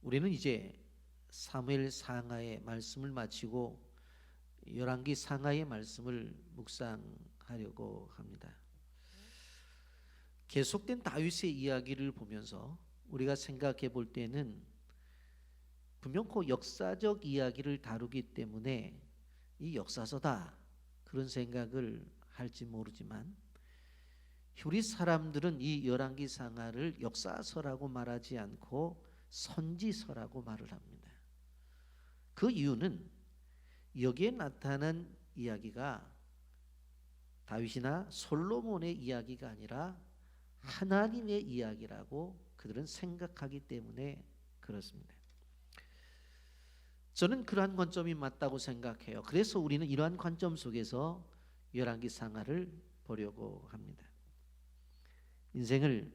우리는 이제 사무엘 상하의 말씀을 마치고 열왕기 상하의 말씀을 묵상하려고 합니다. 계속된 다윗의 이야기를 보면서 우리가 생각해 볼 때는 분명히 역사적 이야기를 다루기 때문에 이 역사서다 그런 생각을 할지 모르지만 우리 사람들은 이 열왕기 상하를 역사서라고 말하지 않고 선지서라고 말을 합니다. 그 이유는 여기에 나타난 이야기가 다윗이나 솔로몬의 이야기가 아니라 하나님의 이야기라고 그들은 생각하기 때문에 그렇습니다. 저는 그러한 관점이 맞다고 생각해요. 그래서 우리는 이러한 관점 속에서 열왕기 상하를 보려고 합니다. 인생을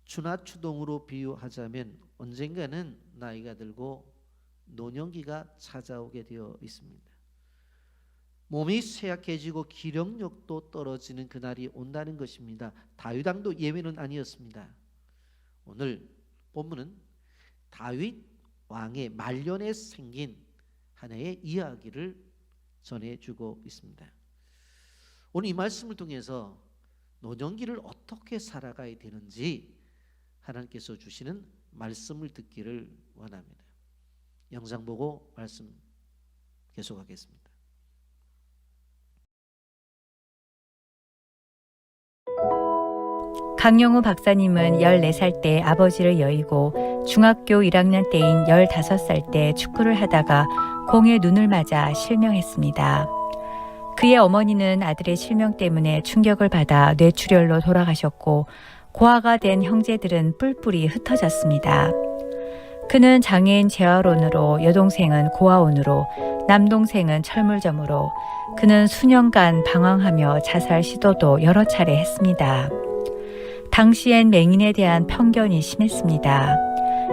추나추동으로 비유하자면 언젠가는 나이가 들고 노년기가 찾아오게 되어 있습니다. 몸이 쇠약해지고 기력력도 떨어지는 그날이 온다는 것입니다. 다윗 왕도 예외는 아니었습니다. 오늘 본문은 다윗 왕의 말년에 생긴 하나의 이야기를 전해주고 있습니다. 오늘 이 말씀을 통해서 노년기를 어떻게 살아가야 되는지 하나님께서 주시는 말씀을 듣기를 원합니다. 영상 보고 말씀 계속하겠습니다. 강영우 박사님은 14살 때 아버지를 여의고 중학교 1학년 때인 15살 때 축구를 하다가 공에 눈을 맞아 실명했습니다. 그의 어머니는 아들의 실명 때문에 충격을 받아 뇌출혈로 돌아가셨고 고아가 된 형제들은 뿔뿔이 흩어졌습니다. 그는 장애인 재활원으로, 여동생은 고아원으로, 남동생은 철물점으로, 그는 수년간 방황하며 자살 시도도 여러 차례 했습니다. 당시엔 맹인에 대한 편견이 심했습니다.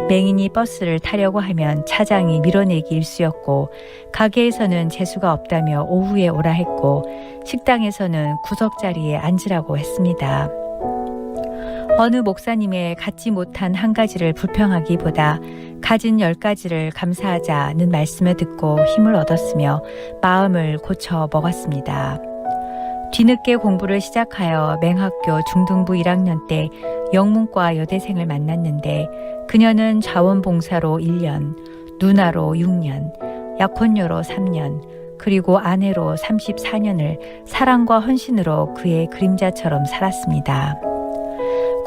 맹인이 버스를 타려고 하면 차장이 밀어내기 일쑤였고, 가게에서는 재수가 없다며 오후에 오라 했고, 식당에서는 구석자리에 앉으라고 했습니다. 어느 목사님의 갖지 못한 한 가지를 불평하기보다 가진 10가지를 감사하자는 말씀을 듣고 힘을 얻었으며 마음을 고쳐 먹었습니다. 뒤늦게 공부를 시작하여 맹학교 중등부 1학년 때 영문과 여대생을 만났는데 그녀는 자원봉사로 1년, 누나로 6년, 약혼녀로 3년, 그리고 아내로 34년을 사랑과 헌신으로 그의 그림자처럼 살았습니다.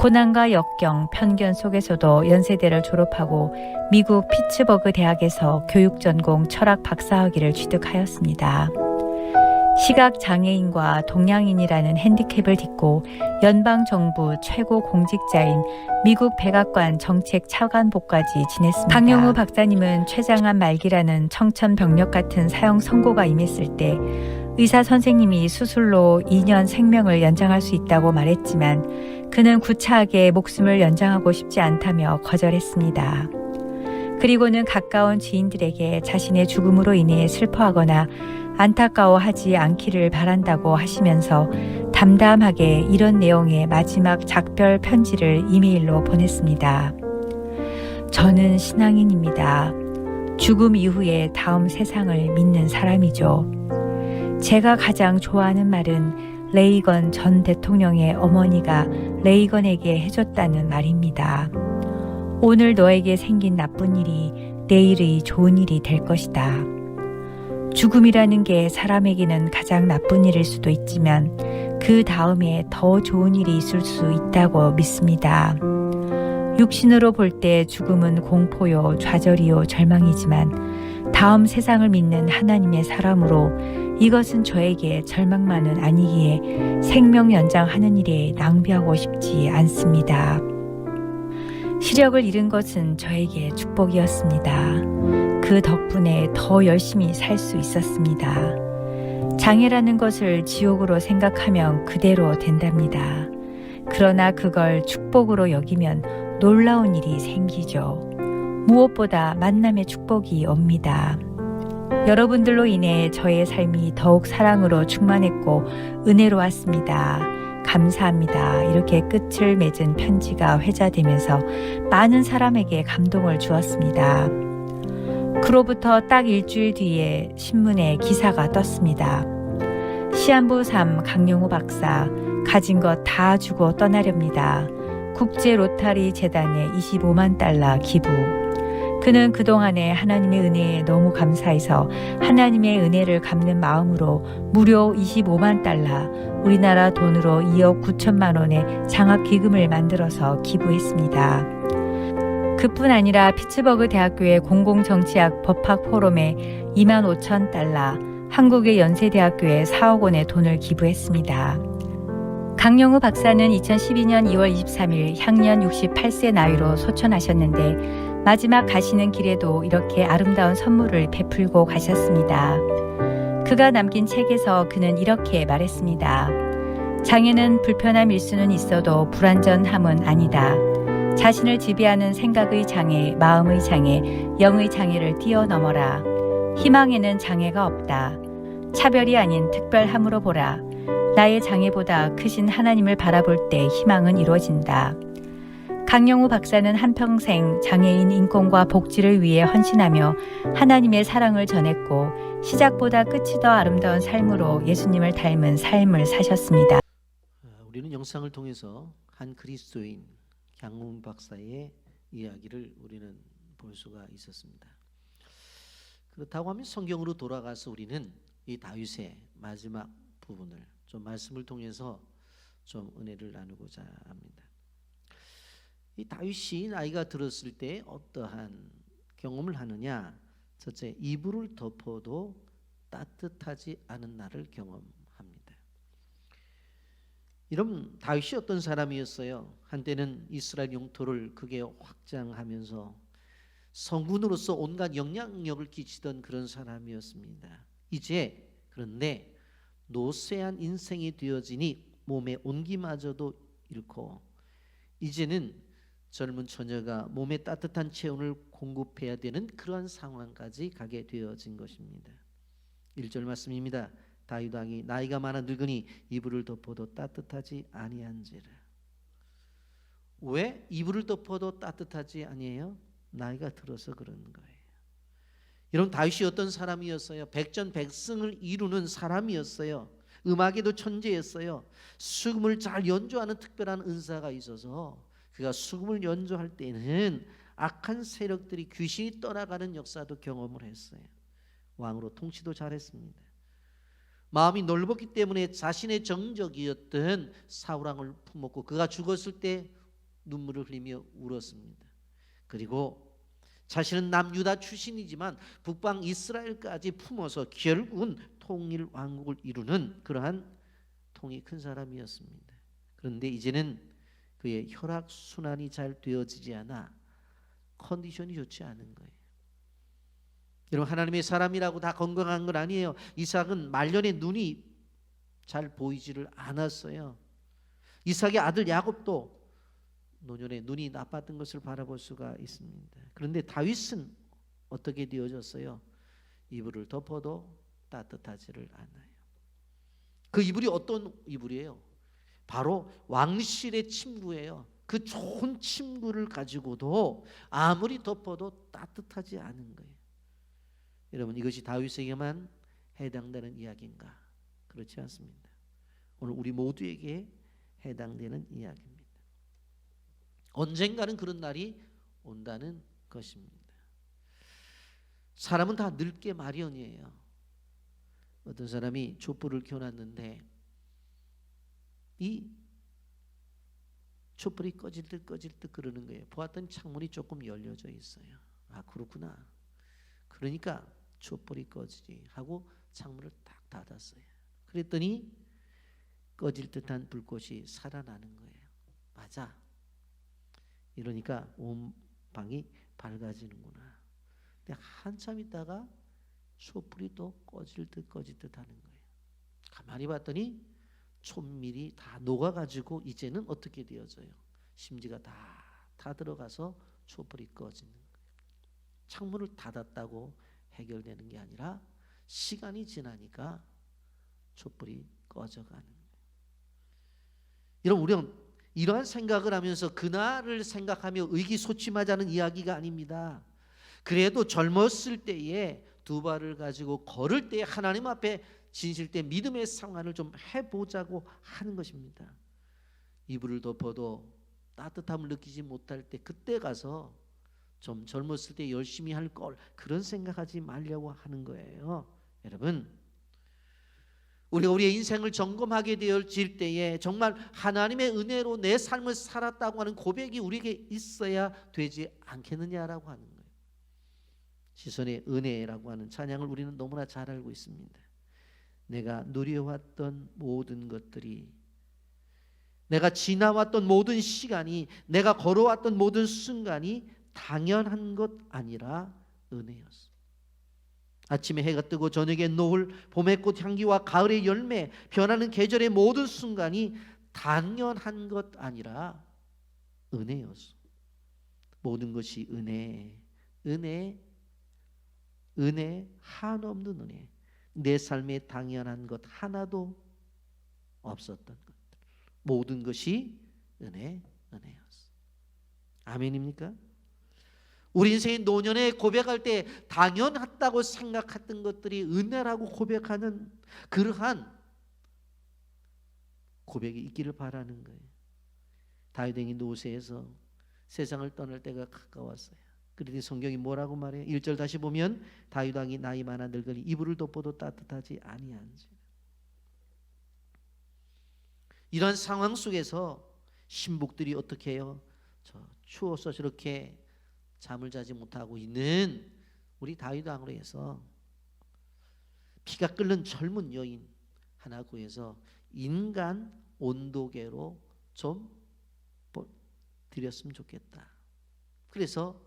고난과 역경, 편견 속에서도 연세대를 졸업하고 미국 피츠버그 대학에서 교육전공 철학 박사학위를 취득하였습니다. 시각장애인과 동양인이라는 핸디캡을 딛고 연방정부 최고 공직자인 미국 백악관 정책 차관보까지 지냈습니다. 강영우 박사님은 췌장암 말기라는 청천벽력 같은 사형 선고가 임했을 때 의사 선생님이 수술로 2년 생명을 연장할 수 있다고 말했지만 그는 구차하게 목숨을 연장하고 싶지 않다며 거절했습니다. 그리고는 가까운 지인들에게 자신의 죽음으로 인해 슬퍼하거나 안타까워하지 않기를 바란다고 하시면서 담담하게 이런 내용의 마지막 작별 편지를 이메일로 보냈습니다. 저는 신앙인입니다. 죽음 이후에 다음 세상을 믿는 사람이죠. 제가 가장 좋아하는 말은 레이건 전 대통령의 어머니가 레이건에게 해줬다는 말입니다. 오늘 너에게 생긴 나쁜 일이 내일의 좋은 일이 될 것이다. 죽음이라는 게 사람에게는 가장 나쁜 일일 수도 있지만 그 다음에 더 좋은 일이 있을 수 있다고 믿습니다. 육신으로 볼 때 죽음은 공포요, 좌절이요, 절망이지만 다음 세상을 믿는 하나님의 사람으로 이것은 저에게 절망만은 아니기에 생명 연장하는 일에 낭비하고 싶지 않습니다. 시력을 잃은 것은 저에게 축복이었습니다. 그 덕분에 더 열심히 살 수 있었습니다. 장애라는 것을 지옥으로 생각하면 그대로 된답니다. 그러나 그걸 축복으로 여기면 놀라운 일이 생기죠. 무엇보다 만남의 축복이 옵니다. 여러분들로 인해 저의 삶이 더욱 사랑으로 충만했고 은혜로웠습니다. 감사합니다. 이렇게 끝을 맺은 편지가 회자되면서 많은 사람에게 감동을 주었습니다. 그로부터 딱 일주일 뒤에 신문에 기사가 떴습니다. 시한부 3 강용우 박사 가진 것 다 주고 떠나렵니다. 국제 로타리 재단에 25만 달러 기부. 그는 그동안에 하나님의 은혜에 너무 감사해서 하나님의 은혜를 갚는 마음으로 무려 25만 달러, 우리나라 돈으로 2억 9천만 원의 장학기금을 만들어서 기부했습니다. 그뿐 아니라 피츠버그 대학교의 공공정치학 법학 포럼에 2만 5천 달러, 한국의 연세대학교에 4억 원의 돈을 기부했습니다. 강용우 박사는 2012년 2월 23일 향년 68세 나이로 소천하셨는데 마지막 가시는 길에도 이렇게 아름다운 선물을 베풀고 가셨습니다. 그가 남긴 책에서 그는 이렇게 말했습니다. 장애는 불편함일 수는 있어도 불완전함은 아니다. 자신을 지배하는 생각의 장애, 마음의 장애, 영의 장애를 뛰어넘어라. 희망에는 장애가 없다. 차별이 아닌 특별함으로 보라. 나의 장애보다 크신 하나님을 바라볼 때 희망은 이루어진다. 강용우 박사는 한평생 장애인 인권과 복지를 위해 헌신하며 하나님의 사랑을 전했고 시작보다 끝이 더 아름다운 삶으로 예수님을 닮은 삶을 사셨습니다. 우리는 영상을 통해서 한 그리스도인 강용우 박사의 이야기를 우리는 볼 수가 있었습니다. 그렇다고 하면 성경으로 돌아가서 우리는 이 다윗의 마지막 부분을 좀 말씀을 통해서 좀 은혜를 나누고자 합니다. 이 다윗이 나이가 들었을 때 어떠한 경험을 하느냐? 첫째, 이불을 덮어도 따뜻하지 않은 날을 경험합니다. 이런 다윗이 어떤 사람이었어요? 한때는 이스라엘 영토를 크게 확장하면서 성군으로서 온갖 영향력을 끼치던 그런 사람이었습니다. 이제 그런데 노쇠한 인생이 되어지니 몸의 온기마저도 잃고 이제는 젊은 처녀가 몸에 따뜻한 체온을 공급해야 되는 그러한 상황까지 가게 되어진 것입니다. 1절 말씀입니다. 다윗 왕이 나이가 많아 늙으니 이불을 덮어도 따뜻하지 아니한지라. 왜 이불을 덮어도 따뜻하지 아니해요? 나이가 들어서 그런 거예요. 여러분, 다윗이 어떤 사람이었어요? 백전백승을 이루는 사람이었어요. 음악에도 천재였어요. 수금을 잘 연주하는 특별한 은사가 있어서 그가 수금을 연주할 때는 악한 세력들이 귀신이 떠나가는 역사도 경험을 했어요. 왕으로 통치도 잘했습니다. 마음이 넓었기 때문에 자신의 정적이었던 사울왕을 품었고 그가 죽었을 때 눈물을 흘리며 울었습니다. 그리고 자신은 남유다 출신이지만 북방 이스라엘까지 품어서 결국은 통일 왕국을 이루는 그러한 통이 큰 사람이었습니다. 그런데 이제는 그의 혈액 순환이 잘 되어지지 않아 컨디션이 좋지 않은 거예요. 여러분, 하나님의 사람이라고 다 건강한 건 아니에요. 이삭은 말년에 눈이 잘 보이지를 않았어요. 이삭의 아들 야곱도 노년에 눈이 나빴던 것을 바라볼 수가 있습니다. 그런데 다윗은 어떻게 되어졌어요? 이불을 덮어도 따뜻하지를 않아요. 그 이불이 어떤 이불이에요? 바로 왕실의 침구예요. 그 좋은 침구를 가지고도 아무리 덮어도 따뜻하지 않은 거예요. 여러분, 이것이 다윗에게만 해당되는 이야기인가? 그렇지 않습니다. 오늘 우리 모두에게 해당되는 이야기입니다. 언젠가는 그런 날이 온다는 것입니다. 사람은 다 늙게 마련이에요. 어떤 사람이 촛불을 켜놨는데 이 촛불이 꺼질 듯 그러는 거예요. 보았더니 창문이 조금 열려져 있어요. 아, 그렇구나. 그러니까 촛불이 꺼지지 하고 창문을 딱 닫았어요. 그랬더니 꺼질 듯한 불꽃이 살아나는 거예요. 맞아. 이러니까 온 방이 밝아지는구나. 근데 한참 있다가 촛불이 또 꺼질 듯 하는 거예요. 가만히 봤더니 촛밀이 다 녹아가지고 이제는 어떻게 되어져요? 심지가 다 들어가서 촛불이 꺼지는 거예요. 창문을 닫았다고 해결되는 게 아니라 시간이 지나니까 촛불이 꺼져가는 거예요. 여러분, 우리는 이러한 생각을 하면서 그날을 생각하며 의기소침하자는 이야기가 아닙니다. 그래도 젊었을 때에 두 발을 가지고 걸을 때 하나님 앞에 진실 때 믿음의 상환을 좀 해보자고 하는 것입니다. 이불을 덮어도 따뜻함을 느끼지 못할 때 그때 가서 좀 젊었을 때 열심히 할 걸, 그런 생각하지 말려고 하는 거예요. 여러분, 우리가 우리의 인생을 점검하게 되어질 때에 정말 하나님의 은혜로 내 삶을 살았다고 하는 고백이 우리에게 있어야 되지 않겠느냐라고 하는 거예요. 시선의 은혜라고 하는 찬양을 우리는 너무나 잘 알고 있습니다. 내가 누려왔던 모든 것들이, 내가 지나왔던 모든 시간이, 내가 걸어왔던 모든 순간이 당연한 것 아니라 은혜였어. 아침에 해가 뜨고 저녁에 노을, 봄의 꽃 향기와 가을의 열매, 변하는 계절의 모든 순간이 당연한 것 아니라 은혜였어. 모든 것이 은혜, 은혜, 은혜, 한없는 은혜. 내 삶에 당연한 것 하나도 없었던 것들, 모든 것이 은혜, 은혜였어. 아멘입니까? 우리 인생의 노년에 고백할 때 당연하다고 생각했던 것들이 은혜라고 고백하는 그러한 고백이 있기를 바라는 거예요. 다윗왕이 노새에서 세상을 떠날 때가 가까웠어요. 그런데 성경이 뭐라고 말해요? 1절 다시 보면 다윗왕이 나이 많아 늙으니 이불을 덮어도 따뜻하지 아니한지. 이런 상황 속에서 신복들이 어떻게 해요? 추워서 저렇게 잠을 자지 못하고 있는 우리 다윗왕으로 해서 피가 끓는 젊은 여인 하나 구해서 인간 온도계로 좀 드렸으면 좋겠다. 그래서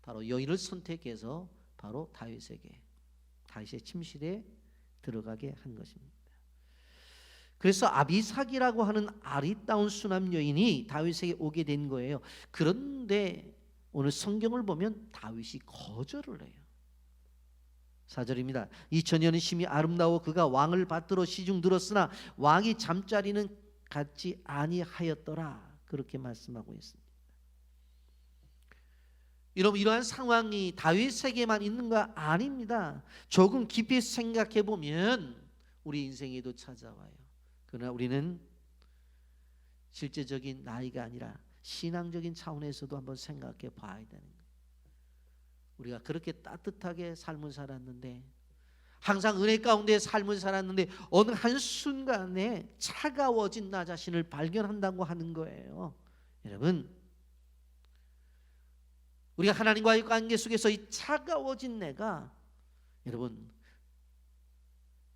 바로 여인을 선택해서 바로 다윗의 침실에 들어가게 한 것입니다. 그래서 아비삭이라고 하는 아리따운 수남 여인이 다윗에게 오게 된 거예요. 그런데 오늘 성경을 보면 다윗이 거절을 해요. 4절입니다. 이 처녀는 심히 아름다워 그가 왕을 받들어 시중 들었으나 왕이 잠자리는 갖지 아니하였더라. 그렇게 말씀하고 있습니다. 여러분, 이러한 상황이 다윗에게만 있는 거 아닙니다. 조금 깊이 생각해 보면 우리 인생에도 찾아와요. 그러나 우리는 실제적인 나이가 아니라 신앙적인 차원에서도 한번 생각해 봐야 되는 거예요. 우리가 그렇게 따뜻하게 삶을 살았는데, 항상 은혜 가운데 삶을 살았는데 어느 한순간에 차가워진 나 자신을 발견한다고 하는 거예요. 여러분, 우리가 하나님과의 관계 속에서 이 차가워진 내가, 여러분,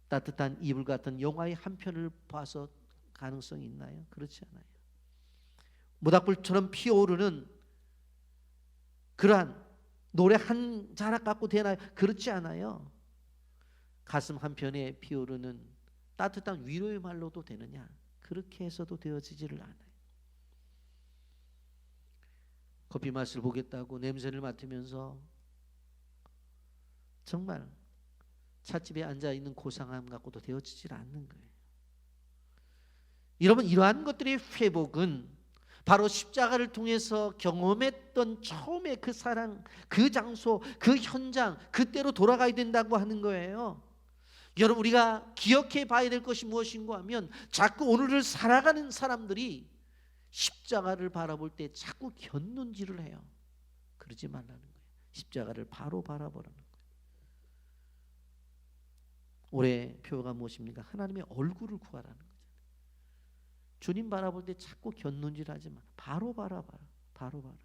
따뜻한 이불 같은 영화의 한 편을 봐서 가능성이 있나요? 그렇지 않아요. 모닥불처럼 피어오르는 그러한 노래 한 자락 갖고 되나요? 그렇지 않아요. 가슴 한편에 피어오르는 따뜻한 위로의 말로도 되느냐? 그렇게 해서도 되어지지를 않아요. 커피 맛을 보겠다고 냄새를 맡으면서 정말 찻집에 앉아있는 고상함 갖고도 되어지질 않는 거예요. 여러분, 이러한 것들의 회복은 바로 십자가를 통해서 경험했던 처음에 그 사랑, 그 장소, 그 현장, 그때로 돌아가야 된다고 하는 거예요. 여러분, 우리가 기억해 봐야 될 것이 무엇인가 하면 자꾸 오늘을 살아가는 사람들이 십자가를 바라볼 때 자꾸 곁눈질을 해요. 그러지 말라는 거예요. 십자가를 바로 바라보라는 거예요. 올해 표가 무엇입니까? 하나님의 얼굴을 구하라는 거예요. 주님 바라볼 때 자꾸 곁눈질하지 마. 바로 바라봐라. 바로 봐라.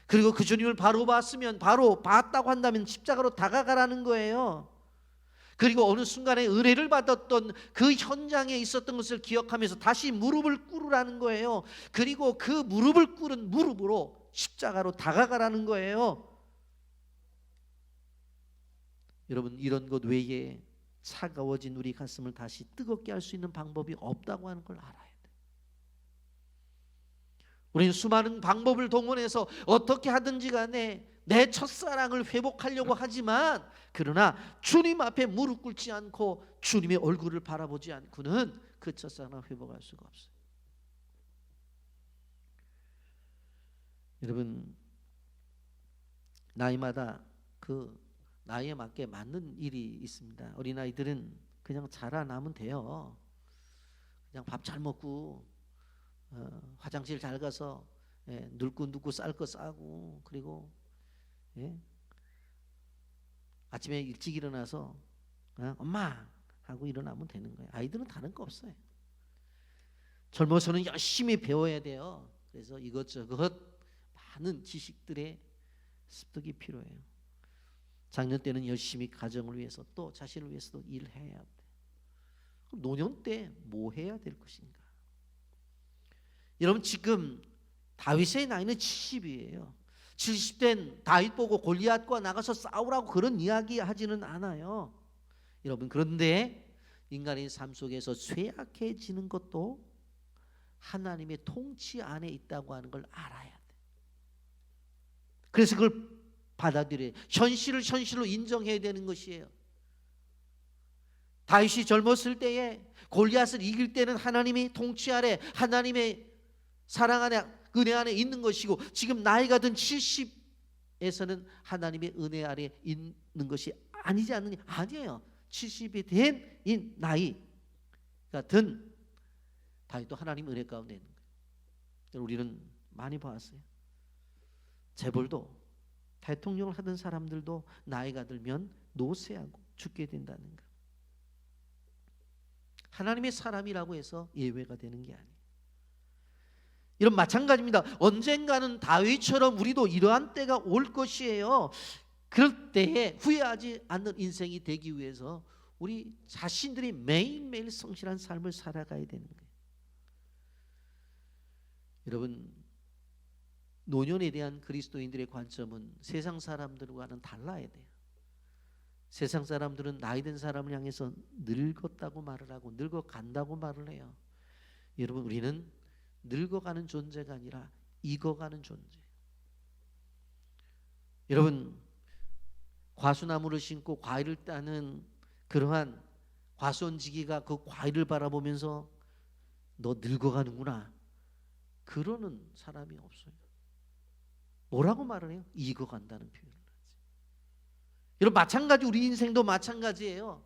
그리고 그 주님을 바로 봤으면, 바로 봤다고 한다면 십자가로 다가가라는 거예요. 그리고 어느 순간에 은혜를 받았던 그 현장에 있었던 것을 기억하면서 다시 무릎을 꿇으라는 거예요. 그리고 그 무릎을 꿇은 무릎으로 십자가로 다가가라는 거예요. 여러분, 이런 것 외에 차가워진 우리 가슴을 다시 뜨겁게 할 수 있는 방법이 없다고 하는 걸 알아야 돼요. 우리는 수많은 방법을 동원해서 어떻게 하든지 간에 내 첫사랑을 회복하려고 하지만, 그러나 주님 앞에 무릎 꿇지 않고 주님의 얼굴을 바라보지 않고는 그 첫사랑을 회복할 수가 없어요. 여러분, 나이마다 그 나이에 맞게 맞는 일이 있습니다. 어린아이들은 그냥 자라나면 돼요. 그냥 밥 잘 먹고 화장실 잘 가서 늙고 쌀 거 싸고, 그리고 아침에 일찍 일어나서 엄마 하고 일어나면 되는 거예요. 아이들은 다른 거 없어요. 젊어서는 열심히 배워야 돼요. 그래서 이것저것 많은 지식들의 습득이 필요해요. 작년 때는 열심히 가정을 위해서 또 자신을 위해서도 일해야 돼. 그럼 노년 때 뭐 해야 될 것인가? 여러분, 지금 다윗의 나이는 70이에요. 70된 다윗 보고 골리앗과 나가서 싸우라고 그런 이야기 하지는 않아요. 여러분, 그런데 인간의 삶 속에서 쇠약해지는 것도 하나님의 통치 안에 있다고 하는 걸 알아야 돼. 그래서 그걸 받아들여야 돼. 현실을 현실로 인정해야 되는 것이에요. 다윗이 젊었을 때에 골리앗을 이길 때는 하나님이 통치 아래, 하나님의 사랑 안에, 은혜 안에 있는 것이고, 지금 나이가 든 70에서는 하나님의 은혜 아래 있는 것이 아니지 않느냐? 아니에요. 70이 된 이 나이가 든 다윗도 하나님 은혜 가운데 있는 거예요. 우리는 많이 봤어요. 재벌도, 대통령을 하던 사람들도 나이가 들면 노쇠하고 죽게 된다는 거. 하나님의 사람이라고 해서 예외가 되는 게 아니에요. 이런 마찬가지입니다. 언젠가는 다윗처럼 우리도 이러한 때가 올 것이에요. 그럴 때에 후회하지 않는 인생이 되기 위해서 우리 자신들이 매일매일 성실한 삶을 살아가야 되는 거예요. 여러분, 노년에 대한 그리스도인들의 관점은 세상 사람들과는 달라야 돼요. 세상 사람들은 나이 든 사람을 향해서 늙었다고 말을 하고 늙어간다고 말을 해요. 여러분, 우리는 늙어가는 존재가 아니라 익어가는 존재. 여러분, 과수나무를 심고 과일을 따는 그러한 과수원지기가 그 과일을 바라보면서 너 늙어가는구나, 그러는 사람이 없어요. 뭐라고 말을 해요? 익어간다는 표현을 하지. 여러분, 마찬가지, 우리 인생도 마찬가지예요.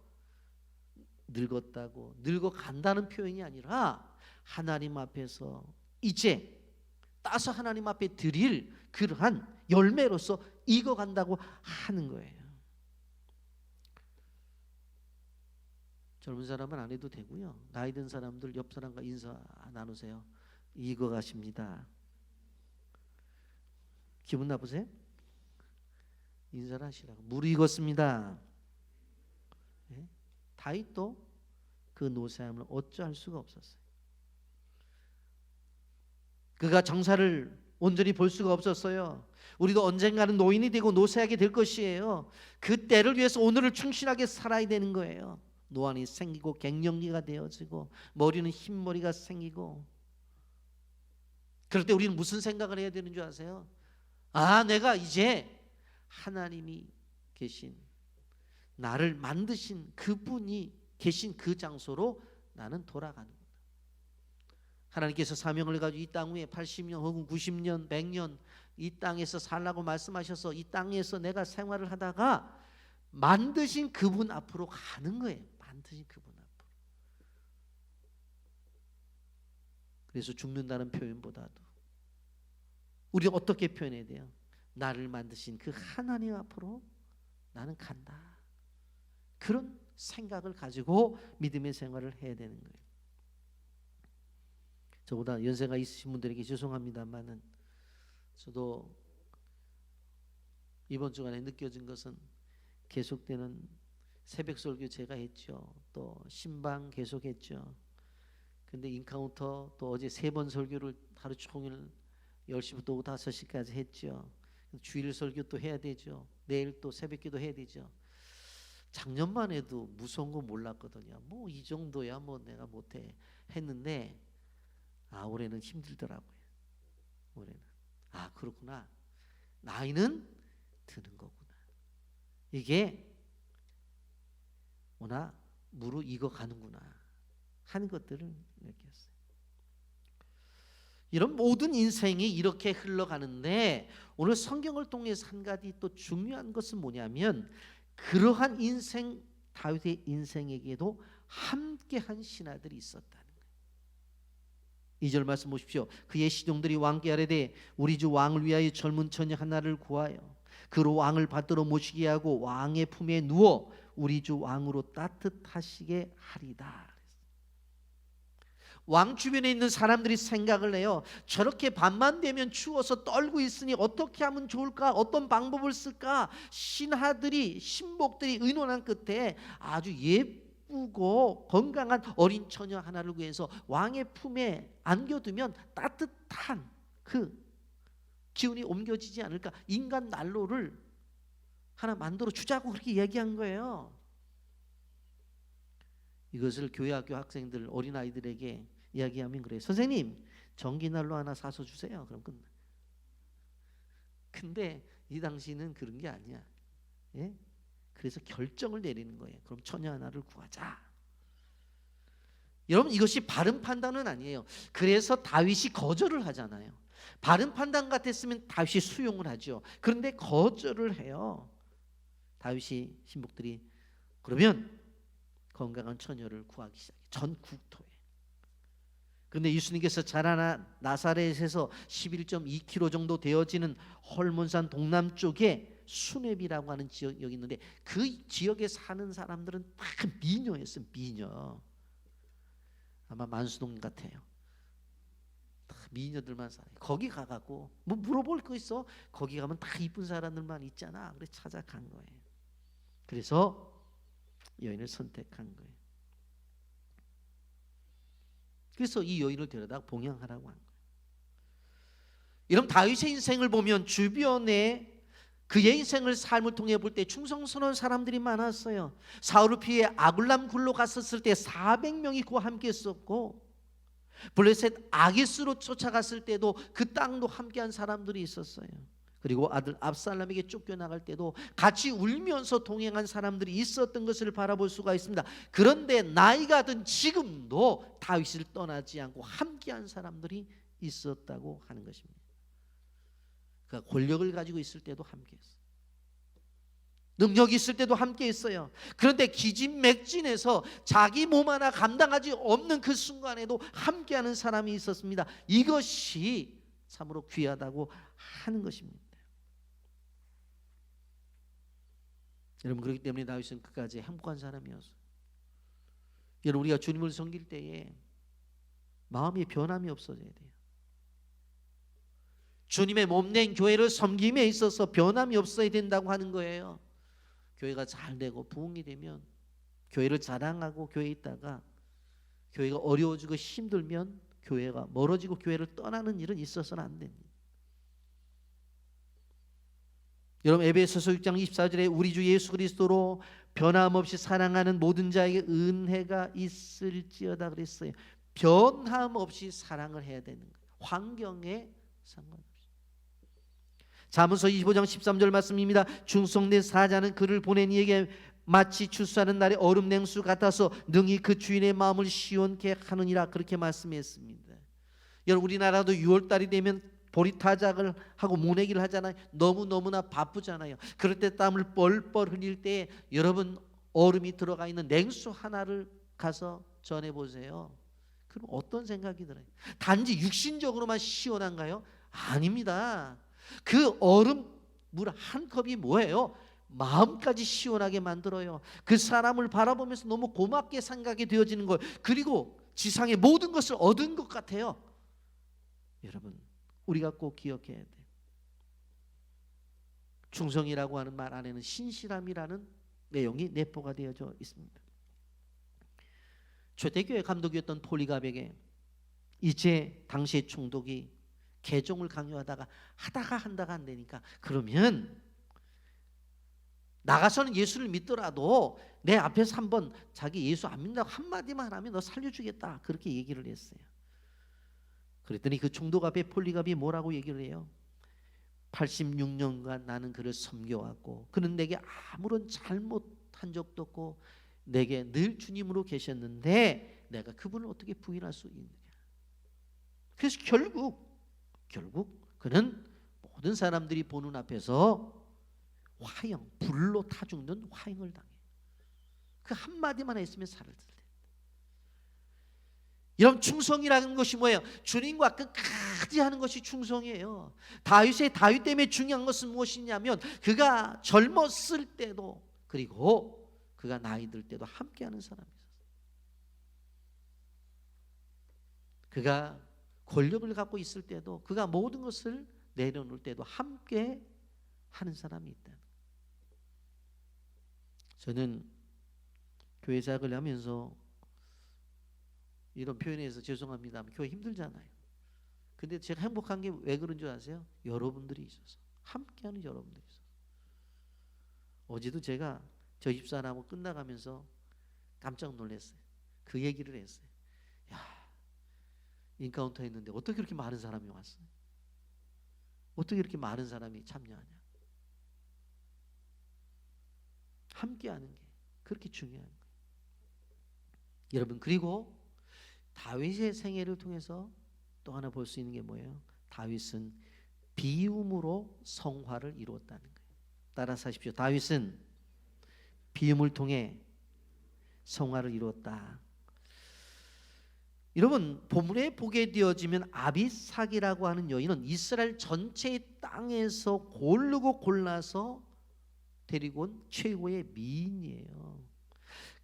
늙었다고, 늙어간다는 표현이 아니라 하나님 앞에서 이제 따서 하나님 앞에 드릴 그러한 열매로서 익어간다고 하는 거예요. 젊은 사람은 안 해도 되고요. 나이 든 사람들 옆 사람과 인사 나누세요. 익어가십니다. 기분 나쁘세요? 인사를 하시라고. 무르익었습니다. 네? 다윗도 그 노쇠함을 어찌할 수가 없었어요. 그가 정사를 온전히 볼 수가 없었어요. 우리도 언젠가는 노인이 되고 노쇠하게 될 것이에요. 그 때를 위해서 오늘을 충실하게 살아야 되는 거예요. 노안이 생기고 갱년기가 되어지고 머리는 흰머리가 생기고, 그럴 때 우리는 무슨 생각을 해야 되는 줄 아세요? 내가 이제 하나님이 계신, 나를 만드신 그분이 계신 그 장소로 나는 돌아가는구나. 하나님께서 사명을 가지고 이 땅 위에 80년 혹은 90년 100년 이 땅에서 살라고 말씀하셔서 이 땅에서 내가 생활을 하다가 만드신 그분 앞으로 가는 거예요. 만드신 그분 앞으로. 그래서 죽는다는 표현보다도 우리 어떻게 표현해야 돼요? 나를 만드신 그 하나님 앞으로 나는 간다. 그런 생각을 가지고 믿음의 생활을 해야 되는 거예요. 저보다 연세가 있으신 분들에게 죄송합니다만은 저도 이번 주간에 느껴진 것은 계속되는 새벽 설교 제가 했죠. 또 신방 계속했죠. 근데 인카운터 또 어제 3번 설교를 하루 종일 10시부터 오후 5시까지 했죠. 주일 설교 또 해야 되죠. 내일 또 새벽기도 해야 되죠. 작년만 해도 무서운 거 몰랐거든요. 뭐 이 정도야 뭐 내가 못해 했는데 올해는 힘들더라고요. 올해는 그렇구나. 나이는 드는 거구나. 이게 무르익어 가는구나 하는 것들을 느꼈어요. 이런 모든 인생이 이렇게 흘러가는데 오늘 성경을 통해서 한 가지 또 중요한 것은 뭐냐면 그러한 인생 다윗의 인생에게도 함께한 신하들이 있었다는 거예요. 2절 말씀 보십시오. 그의 시종들이 왕께 아뢰되 우리 주 왕을 위하여 젊은 처녀 하나를 구하여 그로 왕을 받들어 모시게 하고 왕의 품에 누워 우리 주 왕으로 따뜻하시게 하리다. 왕 주변에 있는 사람들이 생각을 해요. 저렇게 밤만 되면 추워서 떨고 있으니 어떻게 하면 좋을까? 어떤 방법을 쓸까? 신하들이 신복들이 의논한 끝에 아주 예쁘고 건강한 어린 처녀 하나를 구해서 왕의 품에 안겨두면 따뜻한 그 기운이 옮겨지지 않을까? 인간 난로를 하나 만들어 주자고 그렇게 이야기한 거예요. 이것을 교회 학교 학생들 어린아이들에게 이야기하면 그래요. 선생님 전기난로 하나 사서 주세요. 그럼 끝나. 근데 이 당시는 그런 게 아니야. 예? 그래서 결정을 내리는 거예요. 그럼 처녀 하나를 구하자. 여러분 이것이 바른 판단은 아니에요. 그래서 다윗이 거절을 하잖아요. 바른 판단 같았으면 다윗이 수용을 하죠. 그런데 거절을 해요. 다윗이 신복들이 그러면 건강한 처녀를 구하기 시작해. 전 국토에. 그런데 예수님께서 자라나 나사렛에서 11.2km 정도 되어지는 헐몬산 동남쪽에 수냅이라고 하는 지역이 있는데 그 지역에 사는 사람들은 다 미녀였어요. 미녀. 아마 만수동 같아요. 다 미녀들만 살아요. 거기 가갖고 뭐 물어볼 거 있어? 거기 가면 다 이쁜 사람들만 있잖아. 그래서 찾아간 거예요. 그래서 여인을 선택한 거예요. 그래서 이 여인을 데려다 봉양하라고 한 거예요. 이런 다윗의 인생을 보면 주변에 그의 인생을 삶을 통해 볼 때 충성스러운 사람들이 많았어요. 사울을 피해 아굴람 굴로 갔었을 때 400명이 그와 함께 했었고 블레셋 아기스로 쫓아갔을 때도 그 땅도 함께한 사람들이 있었어요. 그리고 아들 압살롬에게 쫓겨나갈 때도 같이 울면서 동행한 사람들이 있었던 것을 바라볼 수가 있습니다. 그런데 나이가 든 지금도 다윗을 떠나지 않고 함께한 사람들이 있었다고 하는 것입니다. 그러니까 권력을 가지고 있을 때도 함께했어요. 능력이 있을 때도 함께했어요. 그런데 기진맥진해서 자기 몸 하나 감당하지 없는 그 순간에도 함께하는 사람이 있었습니다. 이것이 참으로 귀하다고 하는 것입니다. 여러분 그렇기 때문에 다윗은 끝까지 행복한 사람이었어요. 여러분 우리가 주님을 섬길 때에 마음의 변함이 없어져야 돼요. 주님의 몸된 교회를 섬김에 있어서 변함이 없어야 된다고 하는 거예요. 교회가 잘 되고 부흥이 되면 교회를 자랑하고 교회에 있다가 교회가 어려워지고 힘들면 교회가 멀어지고 교회를 떠나는 일은 있어서는 안 됩니다. 여러분 에베소서 6장 24절에 우리 주 예수 그리스도로 변함없이 사랑하는 모든 자에게 은혜가 있을지어다 그랬어요. 변함없이 사랑을 해야 되는 거예요. 환경에 상관없이. 잠언서 25장 13절 말씀입니다. 충성된 사자는 그를 보낸 이에게 마치 추수하는 날의 얼음 냉수 같아서 능히 그 주인의 마음을 시원케 하느니라 그렇게 말씀했습니다. 여러분 우리나라도 6월달이 되면 보리타작을 하고 모내기를 하잖아요. 너무너무나 바쁘잖아요. 그럴 때 땀을 뻘뻘 흘릴 때 여러분 얼음이 들어가 있는 냉수 하나를 가서 전해보세요. 그럼 어떤 생각이 들어요? 단지 육신적으로만 시원한가요? 아닙니다. 그 얼음 물 한 컵이 뭐예요? 마음까지 시원하게 만들어요. 그 사람을 바라보면서 너무 고맙게 생각이 되어지는 거예요. 그리고 지상의 모든 것을 얻은 것 같아요. 여러분 우리가 꼭 기억해야 돼요. 충성이라고 하는 말 안에는 신실함이라는 내용이 내포가 되어져 있습니다. 초대교회 감독이었던 폴리갑에게 이제 당시의 총독이 개종을 강요하다가 하다가 한다가 안 되니까 그러면 나가서는 예수를 믿더라도 내 앞에서 한번 자기 예수 안 믿는다고 한마디만 하면 너 살려주겠다 그렇게 얘기를 했어요. 그랬더니 그 총독 앞에 폴리갑이 뭐라고 얘기를 해요? 86년간 나는 그를 섬겨왔고 그는 내게 아무런 잘못한 적도 없고 내게 늘 주님으로 계셨는데 내가 그분을 어떻게 부인할 수 있느냐. 그래서 결국 그는 모든 사람들이 보는 앞에서 화형, 불로 타 죽는 화형을 당해. 그 한마디만 했으면 살을 들 텐데. 이런 충성이라는 것이 뭐예요? 주님과 끝까지 하는 것이 충성이에요. 다윗 때문에 중요한 것은 무엇이냐면 그가 젊었을 때도 그리고 그가 나이 들 때도 함께하는 사람이 있었어요. 그가 권력을 갖고 있을 때도 그가 모든 것을 내려놓을 때도 함께 하는 사람이 있다. 저는 교회 사역을 하면서 이런 표현에서 죄송합니다만 교회 힘들잖아요. 근데 제가 행복한 게 왜 그런 줄 아세요? 여러분들이 있어서, 함께하는 여러분들이 있어서. 어제도 제가 저 집사람하고 끝나가면서 깜짝 놀랐어요. 그 얘기를 했어요. 야, 인카운터 했는데 어떻게 그렇게 많은 사람이 왔어요? 어떻게 이렇게 많은 사람이 참여하냐? 함께하는 게 그렇게 중요한 거예요. 여러분, 그리고 다윗의 생애를 통해서 또 하나 볼 수 있는 게 뭐예요? 다윗은 비움으로 성화를 이루었다는 거예요. 따라서 하십시오. 다윗은 비움을 통해 성화를 이루었다. 여러분, 본문에 보게 되어지면 아비삭이라고 하는 여인은 이스라엘 전체의 땅에서 고르고 골라서 데리고 온 최고의 미인이에요.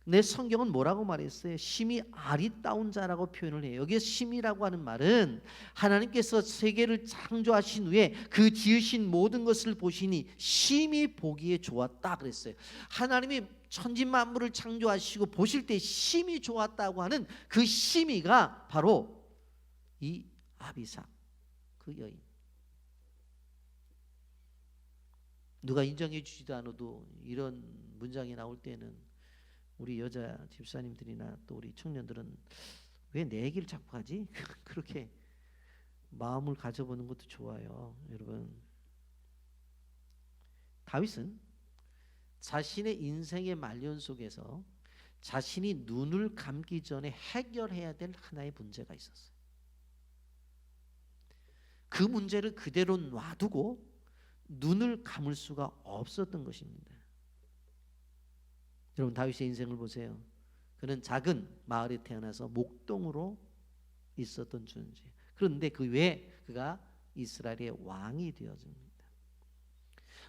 내 성경은 뭐라고 말했어요? 심히 아리따운 자라고 표현을 해요. 여기에 심이라고 하는 말은 하나님께서 세계를 창조하신 후에 그 지으신 모든 것을 보시니 심히 보기에 좋았다 그랬어요. 하나님이 천지 만물을 창조하시고 보실 때 심히 좋았다고 하는 그 심이가 바로 이 아비삭, 그 여인. 누가 인정해 주지도 않아도 이런 문장이 나올 때는 우리 여자 집사님들이나 또 우리 청년들은 왜 내 얘기를 자꾸 하지? 그렇게 마음을 가져보는 것도 좋아요. 여러분, 다윗은 자신의 인생의 말년 속에서 자신이 눈을 감기 전에 해결해야 될 하나의 문제가 있었어요. 그 문제를 그대로 놔두고 눈을 감을 수가 없었던 것입니다. 여러분, 다윗의 인생을 보세요. 그는 작은 마을에 태어나서 목동으로 있었던 존재. 그런데 그 외에 그가 이스라엘의 왕이 되어집니다.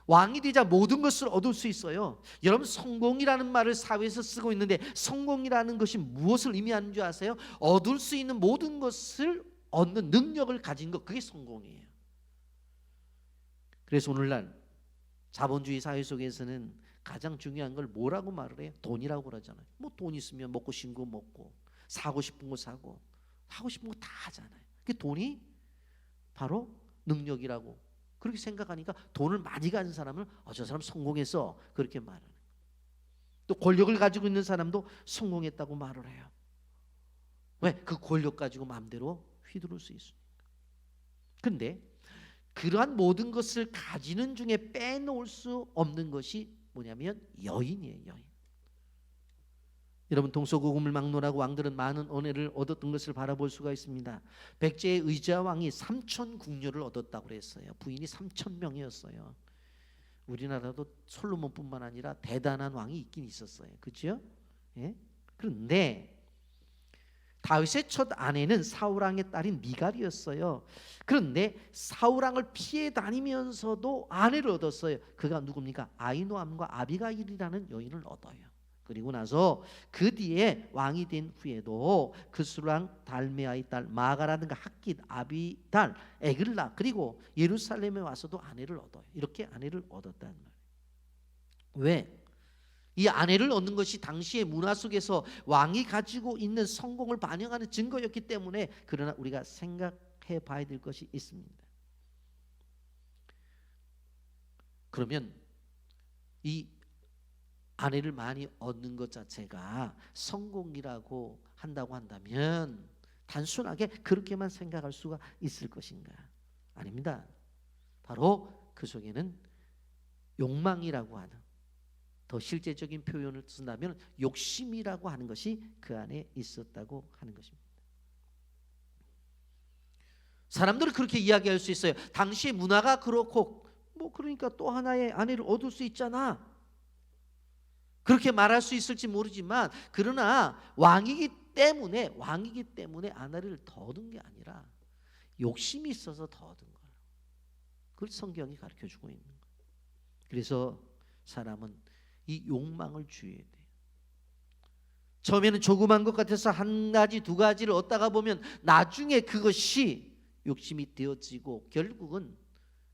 왕이 되자 모든 것을 얻을 수 있어요. 여러분, 성공이라는 말을 사회에서 쓰고 있는데 성공이라는 것이 무엇을 의미하는 줄 아세요? 얻을 수 있는 모든 것을 얻는 능력을 가진 것, 그게 성공이에요. 그래서 오늘날 자본주의 사회 속에서는 가장 중요한 걸 뭐라고 말을 해요? 돈이라고 그러잖아요. 뭐 돈 있으면 먹고 싶은 거 먹고 사고 싶은 거 사고 하고 싶은 거 다 하잖아요. 그 돈이 바로 능력이라고 그렇게 생각하니까 돈을 많이 가진 사람은 저 사람 성공했어 그렇게 말하는 거예요. 또 권력을 가지고 있는 사람도 성공했다고 말을 해요. 왜? 그 권력 가지고 마음대로 휘두를 수 있으니까. 그런데 그러한 모든 것을 가지는 중에 빼놓을 수 없는 것이 뭐냐면 여인이에요. 여인. 여러분, 동서고금을 막론하고 왕들은 많은 은혜를 얻었던 것을 바라볼 수가 있습니다. 백제의 의자왕이 3,000궁녀를 얻었다고 그랬어요. 부인이 3,000명이었어요. 우리나라도 솔로몬뿐만 아니라 대단한 왕이 있긴 있었어요. 그렇죠? 예? 그런데 다윗의 첫 아내는 사울왕의 딸인 미갈이었어요. 그런데 사울왕을 피해 다니면서도 아내를 얻었어요. 그가 누굽니까? 아히노암과 아비가일이라는 여인을 얻어요. 그리고 나서 그 뒤에 왕이 된 후에도 그술왕 달메아의 딸 마가라든가 학깃, 아비달, 에글라, 그리고 예루살렘에 와서도 아내를 얻어요. 이렇게 아내를 얻었다는 말이에요. 왜? 이 아내를 얻는 것이 당시의 문화 속에서 왕이 가지고 있는 성공을 반영하는 증거였기 때문에, 그러나 우리가 생각해 봐야 될 것이 있습니다. 그러면 이 아내를 많이 얻는 것 자체가 성공이라고 한다고 한다면 단순하게 그렇게만 생각할 수가 있을 것인가? 아닙니다. 바로 그 속에는 욕망이라고 하는, 더 실제적인 표현을 쓴다면 욕심이라고 하는 것이 그 안에 있었다고 하는 것입니다. 사람들은 그렇게 이야기할 수 있어요. 당시의 문화가 그렇고 그러니까 또 하나의 아내를 얻을 수 있잖아. 그렇게 말할 수 있을지 모르지만 그러나 왕이기 때문에 아내를 더 얻은 게 아니라 욕심이 있어서 더 얻은 거예요. 그걸 성경이 가르쳐주고 있는 거예요. 그래서 사람은 이 욕망을 주의해야 돼요. 처음에는 조그만 것 같아서 한 가지 두 가지를 얻다가 보면 나중에 그것이 욕심이 되어지고 결국은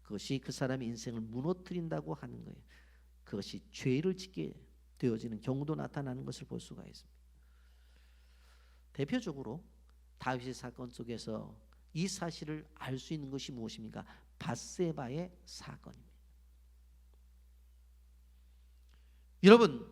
그것이 그 사람의 인생을 무너뜨린다고 하는 거예요. 그것이 죄를 짓게 되어지는 경우도 나타나는 것을 볼 수가 있습니다. 대표적으로 다윗의 사건 속에서 이 사실을 알 수 있는 것이 무엇입니까? 밧세바의 사건입니다. 여러분,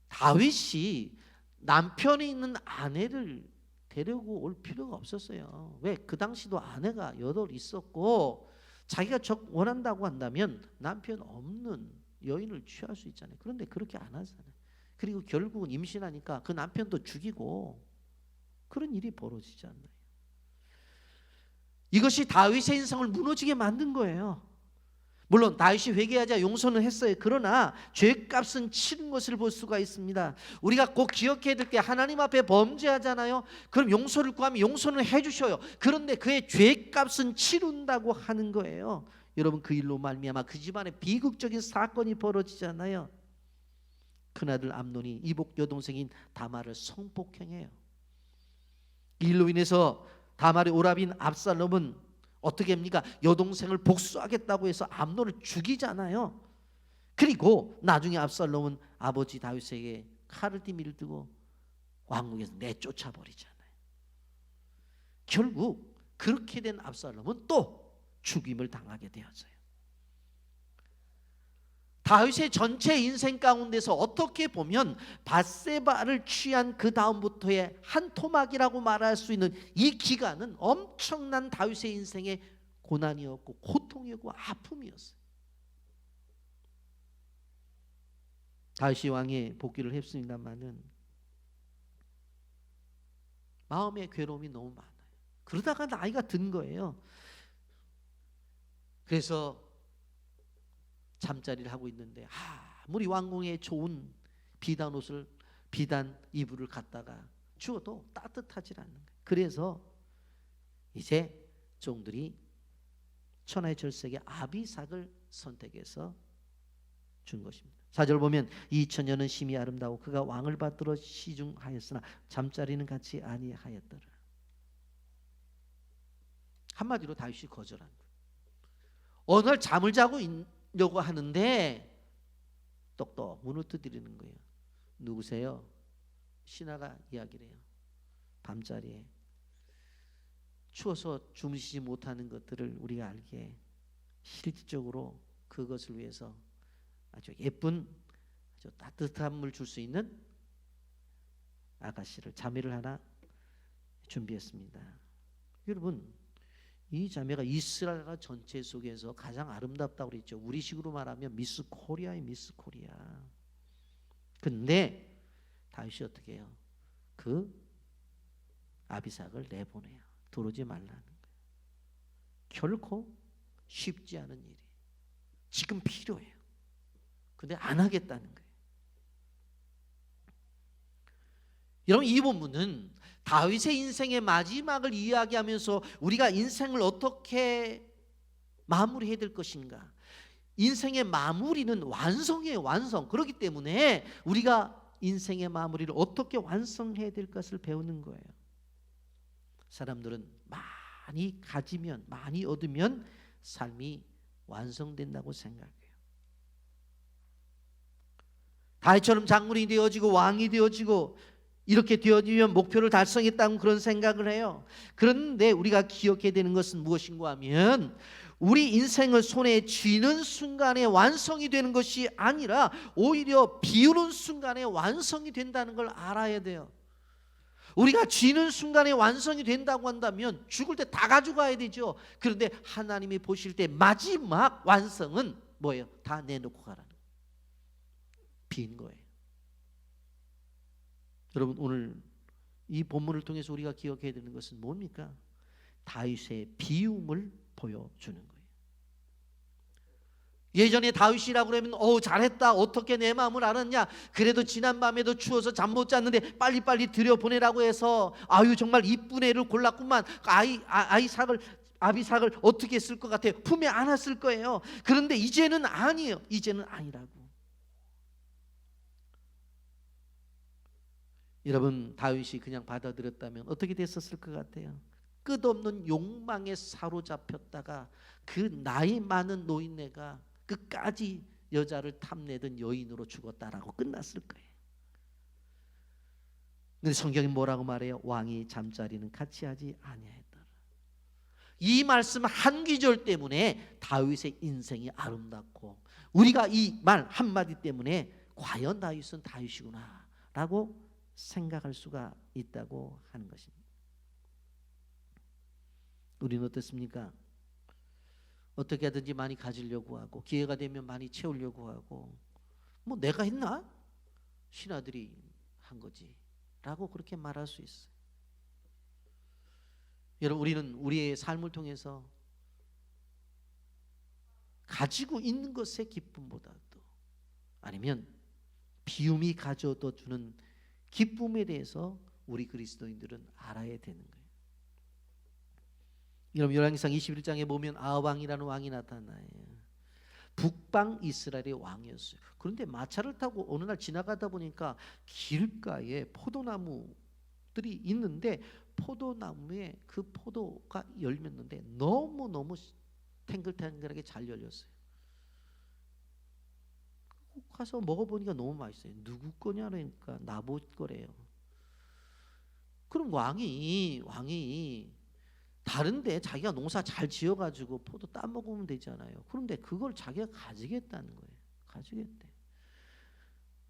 다윗이 남편이 있는 아내를 데리고 올 필요가 없었어요. 왜? 그 당시도 아내가 8 있었고 자기가 원한다고 한다면 남편 없는 여인을 취할 수 있잖아요. 그런데 그렇게 안 하잖아요. 그리고 결국은 임신하니까 그 남편도 죽이고 그런 일이 벌어지지 않나요? 이것이 다윗의 인생을 무너지게 만든 거예요. 물론 다윗이 회개하자 용서는 했어요. 그러나 죄값은 치른 것을 볼 수가 있습니다. 우리가 꼭 기억해야 될 게 하나님 앞에 범죄하잖아요. 그럼 용서를 구하면 용서는 해주셔요. 그런데 그의 죄값은 치른다고 하는 거예요. 여러분, 그 일로 말미암아 그 집안에 비극적인 사건이 벌어지잖아요. 큰아들 암논이 이복 여동생인 다말을 성폭행해요. 이 일로 인해서 다말의 오라비인 압살롬은 어떻게 합니까? 여동생을 복수하겠다고 해서 암논을 죽이잖아요. 그리고 나중에 압살롬은 아버지 다윗에게 칼을 디미를 들고 왕궁에서 내쫓아 버리잖아요. 결국 그렇게 된 압살롬은 또 죽임을 당하게 되었어요. 다윗의 전체 인생 가운데서 어떻게 보면 밧세바를 취한 그 다음부터의 한 토막이라고 말할 수 있는 이 기간은 엄청난 다윗의 인생의 고난이었고 고통이었고 아픔이었어요. 다윗이 왕의 복귀를 했습니다마는 마음의 괴로움이 너무 많아요. 그러다가 나이가 든 거예요. 그래서 잠자리를 하고 있는데 아무리 왕궁에 좋은 비단 옷을 비단 이불을 갖다가 주어도 따뜻하지 않는 거예요. 그래서 이제 종들이 천하의 절색의 아비삭을 선택해서 준 것입니다. 4절 보면 2000년은 심히 아름다워 그가 왕을 받들어 시중하였으나 잠자리는 같이 아니하였더라. 한마디로 다윗이 거절한 거예요. 어느 날 잠을 자고 려고 하는데 똑똑 문을 두드리는 거예요. 누구세요? 신하가 이야기를 해요. 밤자리에 추워서 주무시지 못하는 것들을 우리가 알기에 실질적으로 그것을 위해서 아주 예쁜 아주 따뜻함을 줄 수 있는 아가씨를 자매를 하나 준비했습니다. 여러분, 이 자매가 이스라엘 전체 속에서 가장 아름답다고 그랬죠. 우리식으로 말하면 미스 코리아의 미스 코리아. 근데 다윗이 어떻게 해요? 그 아비삭을 내보내요. 들어오지 말라는 거예요. 결코 쉽지 않은 일이 지금 필요해요. 근데 안 하겠다는 거예요. 여러분, 이 본문은 다윗의 인생의 마지막을 이야기하면서 우리가 인생을 어떻게 마무리해야 될 것인가, 인생의 마무리는 완성이에요. 완성. 그렇기 때문에 우리가 인생의 마무리를 어떻게 완성해야 될 것을 배우는 거예요. 사람들은 많이 가지면, 많이 얻으면 삶이 완성된다고 생각해요. 다윗처럼 장군이 되어지고 왕이 되어지고 이렇게 되어지면 목표를 달성했다는 그런 생각을 해요. 그런데 우리가 기억해야 되는 것은 무엇인가 하면 우리 인생을 손에 쥐는 순간에 완성이 되는 것이 아니라 오히려 비우는 순간에 완성이 된다는 걸 알아야 돼요. 우리가 쥐는 순간에 완성이 된다고 한다면 죽을 때 다 가져가야 되죠. 그런데 하나님이 보실 때 마지막 완성은 뭐예요? 다 내놓고 가라는 거예요. 빈 거예요. 여러분, 오늘 이 본문을 통해서 우리가 기억해야 되는 것은 뭡니까? 다윗의 비움을 보여주는 거예요. 예전에 다윗이라고 그러면 잘했다, 어떻게 내 마음을 알았냐, 그래도 지난밤에도 추워서 잠 못 잤는데 빨리빨리 들여보내라고 해서 아유 정말 이쁜 애를 골랐구만, 아비삭을 어떻게 했을 것 같아요? 품에 안았을 거예요. 그런데 이제는 아니에요. 이제는 아니라고. 여러분, 다윗이 그냥 받아들였다면 어떻게 됐었을 것 같아요? 끝없는 욕망에 사로잡혔다가 그 나이 많은 노인네가 끝까지 여자를 탐내던 여인으로 죽었다라고 끝났을 거예요. 근데 성경이 뭐라고 말해요? 왕이 잠자리는 같이 하지 아니하였더라. 이 말씀 한 구절 때문에 다윗의 인생이 아름답고, 우리가 이 말 한마디 때문에 과연 다윗은 다윗이구나 라고 생각할 수가 있다고 하는 것입니다. 우리는 어떻습니까? 어떻게 하든지 많이 가지려고 하고, 기회가 되면 많이 채우려고 하고, 뭐 내가 했나? 신하들이 한 거지 라고 그렇게 말할 수 있어요. 여러분, 우리는 우리의 삶을 통해서 가지고 있는 것의 기쁨보다도, 아니면 비움이 가져다 주는 기쁨에 대해서 우리 그리스도인들은 알아야 되는 거예요. 여러분, 열왕기상 21장에 보면 아합왕이라는 왕이 나타나요. 북방 이스라엘의 왕이었어요. 그런데 마차를 타고 어느 날 지나가다 보니까 길가에 포도나무들이 있는데, 포도나무에 그 포도가 열렸는데 너무너무 탱글탱글하게 잘 열렸어요. 가서 먹어보니까 너무 맛있어요. 누구 거냐 그러니까 나봇 거래요. 그럼 왕이 다른데 자기가 농사 잘 지어가지고 포도 따먹으면 되잖아요. 그런데 그걸 자기가 가지겠다는 거예요. 가지겠대.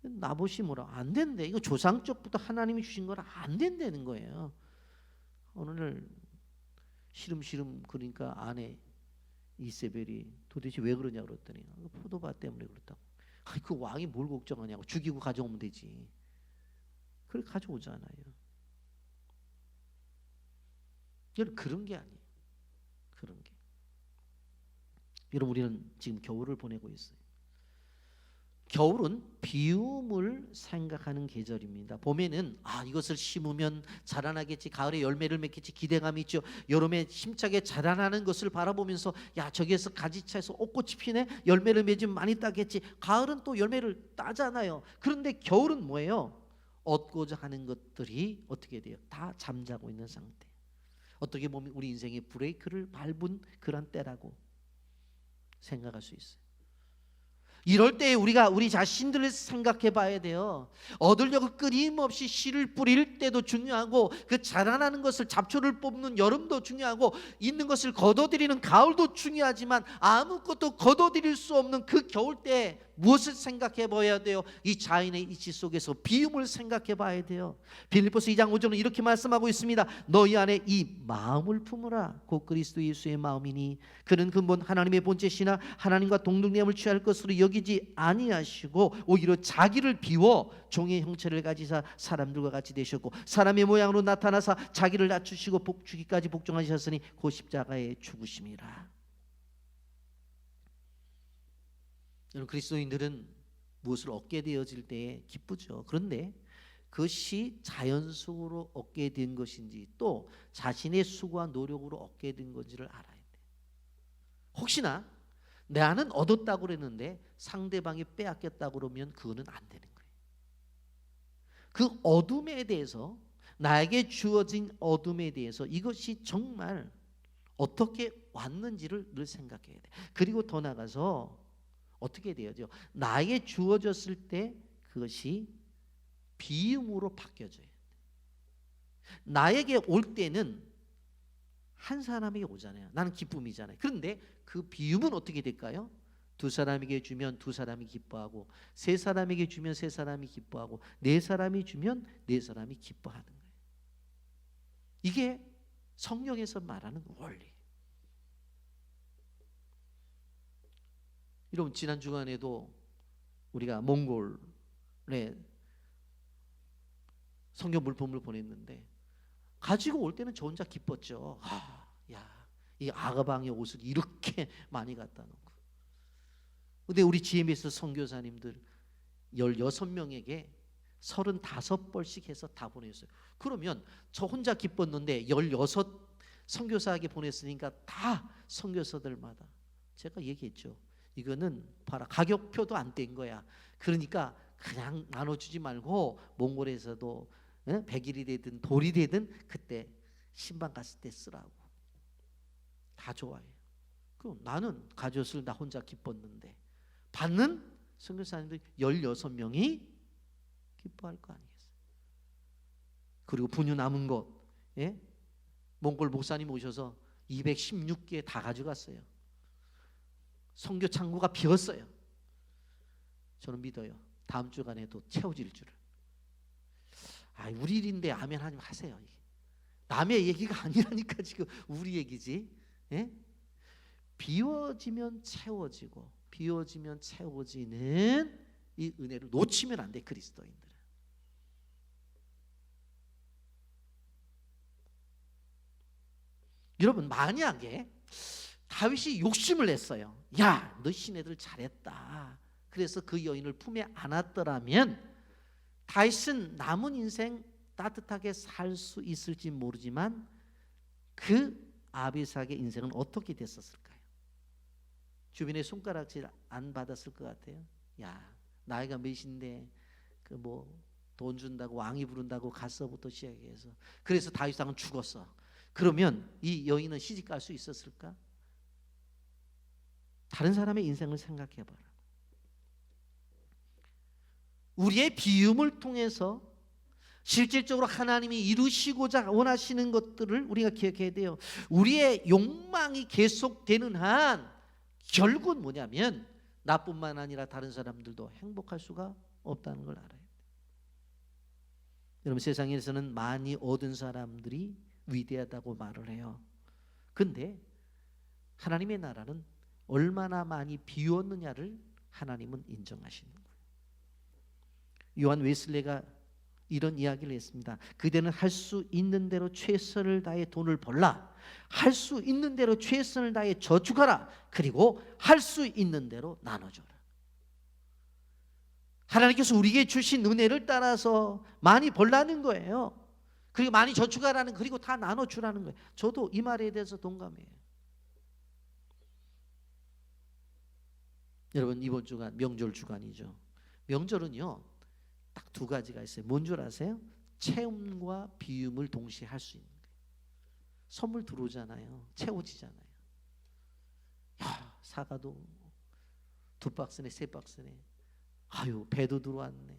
나봇이 뭐라, 안 된대. 이거 조상 쪽부터 하나님이 주신 거라 안 된다는 거예요. 오늘 시름시름 그러니까 아내 이세벨이 도대체 왜 그러냐 그랬더니 포도밭 때문에 그렇다고. 아니, 그 왕이 뭘 걱정하냐고, 죽이고 가져오면 되지. 그래 가져오잖아요. 여러분, 그런 게 아니에요. 그런 게. 여러분, 우리는 지금 겨울을 보내고 있어요. 겨울은 비움을 생각하는 계절입니다. 봄에는 이것을 심으면 자라나겠지, 가을에 열매를 맺겠지 기대감이 있죠. 여름에 힘차게 자라나는 것을 바라보면서 저기에서 가지차에서 옷꽃이 피네, 열매를 맺으면 많이 따겠지. 가을은 또 열매를 따잖아요. 그런데 겨울은 뭐예요? 얻고자 하는 것들이 어떻게 돼요? 다 잠자고 있는 상태. 어떻게 보면 우리 인생의 브레이크를 밟은 그런 때라고 생각할 수 있어요. 이럴 때 우리가 우리 자신들을 생각해 봐야 돼요. 얻으려고 끊임없이 씨를 뿌릴 때도 중요하고, 그 자라나는 것을 잡초를 뽑는 여름도 중요하고, 있는 것을 거둬들이는 가을도 중요하지만 아무것도 거둬들일 수 없는 그 겨울 때 무엇을 생각해 봐야 돼요? 이 자연의 이치 속에서 비움을 생각해 봐야 돼요. 빌립보서 2장 5절은 이렇게 말씀하고 있습니다. 너희 안에 이 마음을 품으라. 곧 그리스도 예수의 마음이니 그는 근본 하나님의 본체시나 하나님과 동등됨을 취할 것으로 여기지 아니하시고 오히려 자기를 비워 종의 형체를 가지사 사람들과 같이 되셨고 사람의 모양으로 나타나사 자기를 낮추시고 주기까지 복종하셨으니 곧 십자가에 죽으심이라. 여러분, 그리스도인들은 무엇을 얻게 되어질 때에 기쁘죠. 그런데 그것이 자연적으로 얻게 된 것인지 또 자신의 수고와 노력으로 얻게 된 건지를 알아야 돼요. 혹시나 나는 얻었다고 그랬는데 상대방이 빼앗겼다고 그러면 그거는 안 되는 거예요. 그 어둠에 대해서, 나에게 주어진 어둠에 대해서 이것이 정말 어떻게 왔는지를 늘 생각해야 돼. 그리고 더 나가서 어떻게 되어죠? 나에게 주어졌을 때 그것이 비움으로 바뀌어져야 돼. 나에게 올 때는 한 사람에게 오잖아요. 나는 기쁨이잖아요. 그런데 그 비움은 어떻게 될까요? 두 사람에게 주면 두 사람이 기뻐하고, 세 사람에게 주면 세 사람이 기뻐하고, 네 사람이 주면 네 사람이 기뻐하는 거예요. 이게 성경에서 말하는 원리. 여러분, 지난 주간에도 우리가 몽골에 성경 물품을 보냈는데 가지고 올 때는 저 혼자 기뻤죠. 야, 이 아가방의 옷을 이렇게 많이 갖다 놓고. 근데 우리 GMS 선교사님들 16명에게 35벌씩 해서 다 보냈어요. 그러면 저 혼자 기뻤는데 16 선교사에게 보냈으니까 다 선교사들마다 제가 얘기했죠. 이거는 봐라, 가격표도 안 뗀 거야. 그러니까 그냥 나눠주지 말고 몽골에서도 100일이 되든 돌이 되든 그때 신방 갔을 때 쓰라고. 다 좋아해요. 그럼 나는 가져왔을 나 혼자 기뻤는데 받는 선교사님들 16명이 기뻐할 거 아니겠어요. 그리고 분유 남은 것, 몽골 목사님 오셔서 216개 다 가져갔어요. 선교 창고가 비었어요. 저는 믿어요. 다음 주간에도 채워질 줄을. 우리 일인데 아멘 하님 하세요. 남의 얘기가 아니라니까 지금 우리 얘기지. 비워지면 채워지고 비워지면 채워지는 이 은혜를 놓치면 안 돼, 그리스도인들은. 여러분, 만약에 다윗이 욕심을 냈어요. 야, 너 시내들 잘했다. 그래서 그 여인을 품에 안았더라면 다윗은 남은 인생 따뜻하게 살 수 있을지 모르지만 그 아비삭의 인생은 어떻게 됐었을까요? 주변에 손가락질 안 받았을 것 같아요. 야, 나이가 몇인데 그 뭐 돈 준다고 왕이 부른다고 가서부터 시작해서 그래서 다윗왕은 죽었어. 그러면 이 여인은 시집 갈 수 있었을까? 다른 사람의 인생을 생각해 봐라. 우리의 비움을 통해서 실질적으로 하나님이 이루시고자 원하시는 것들을 우리가 기억해야 돼요. 우리의 욕망이 계속되는 한 결국은 뭐냐면 나뿐만 아니라 다른 사람들도 행복할 수가 없다는 걸 알아요. 여러분, 세상에서는 많이 얻은 사람들이 위대하다고 말을 해요. 근데 하나님의 나라는 얼마나 많이 비웠느냐를 하나님은 인정하시는 거예요. 요한 웨슬레가 이런 이야기를 했습니다. 그대는 할 수 있는 대로 최선을 다해 돈을 벌라. 할 수 있는 대로 최선을 다해 저축하라. 그리고 할 수 있는 대로 나눠줘라. 하나님께서 우리에게 주신 은혜를 따라서 많이 벌라는 거예요. 그리고 많이 저축하라는, 그리고 다 나눠주라는 거예요. 저도 이 말에 대해서 동감해요. 여러분, 이번 주간 명절 주간이죠. 명절은요 딱 두 가지가 있어요. 뭔 줄 아세요? 채움과 비움을 동시에 할 수 있는 거예요. 선물 들어오잖아요. 채워지잖아요. 야, 사과도 2박스네 3박스네. 아유, 배도 들어왔네.